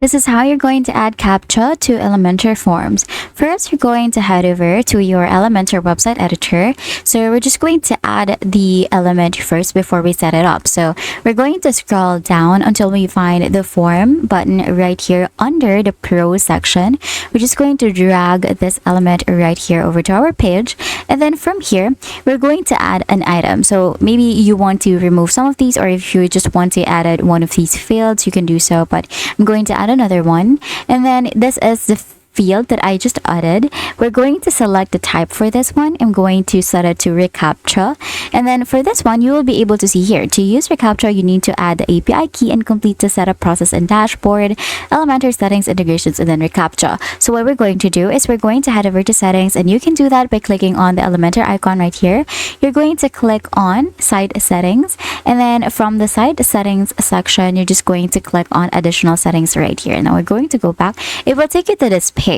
This is how you're going to add Captcha to Elementor forms. First, you're going to head over to your Elementor website editor. So we're just going to add the element first before we set it up. So we're going to scroll down until we find the form button right here under the Pro section. We're just going to drag this element right here over to our page. And then from here, we're going to add an item. So maybe you want to remove some of these, or if you just want to add one of these fields, you can do so. But I'm going to add another one, and then this is the field that I just added. We're going to select the type for this one. I'm going to set it to reCAPTCHA, and then for this one you will be able to see here, to use reCAPTCHA you need to add the API key and complete the setup process and dashboard, Elementor settings, integrations, and then reCAPTCHA. So what we're going to do is we're going to head over to settings, and you can do that by clicking on the Elementor icon right here. You're going to click on site settings, and then from the site settings section you're just going to click on additional settings right here. Now we're going to go back. It will take you to this page.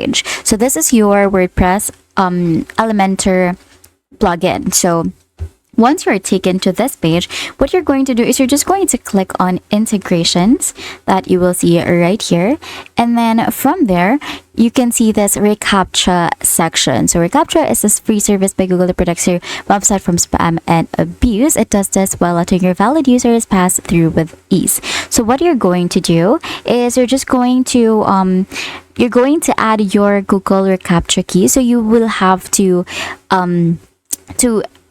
So this is your WordPress Elementor plugin. So once you're taken to this page, what you're going to do is you're just going to click on integrations that you will see right here. And then from there, you can see this reCAPTCHA section. So reCAPTCHA is this free service by Google that protects your website from spam and abuse. It does this while letting your valid users pass through with ease. So what you're going to do is you're just going to add your Google reCAPTCHA key. So you will have to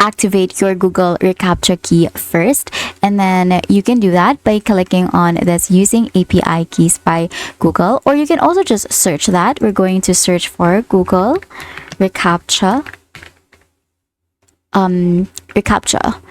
activate your Google reCAPTCHA key first, and then you can do that by clicking on this using API keys by Google, or you can also just search that. We're going to search for Google reCAPTCHA reCAPTCHA.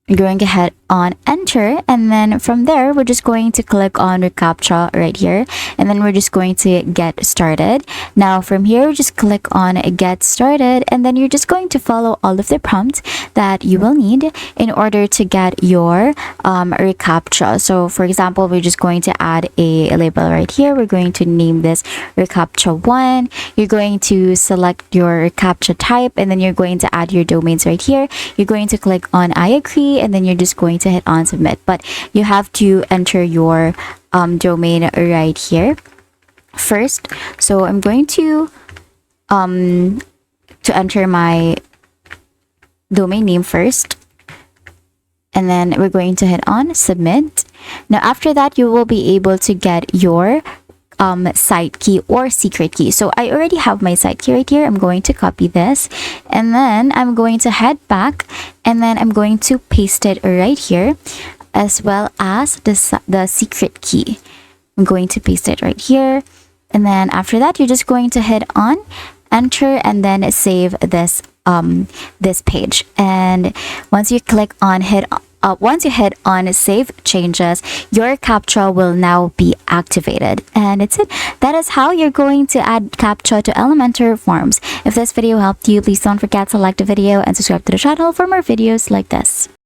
You're going to hit on enter, and then from there we're just going to click on reCAPTCHA right here, and then we're just going to get started. Now from here just click on get started, and then you're just going to follow all of the prompts that you will need in order to get your reCAPTCHA. So for example, we're just going to add a label right here. We're going to name this reCAPTCHA 1. You're going to select your reCAPTCHA type, and then you're going to add your domains right here. You're going to click on I agree, and then you're just going to hit on submit, but you have to enter your domain right here first. So I'm going to enter my domain name first, and then we're going to hit on submit. Now after that you will be able to get your site key or secret key. So I already have my site key right here. I'm going to copy this, and then I'm going to head back, and then I'm going to paste it right here, as well as the secret key. I'm going to paste it right here, and then after that you're just going to hit on enter, and then save this this page. And once you click on once you hit on save changes, your Captcha will now be activated. And it's it. That is how you're going to add Captcha to Elementor forms. If this video helped you, please don't forget to like the video and subscribe to the channel for more videos like this.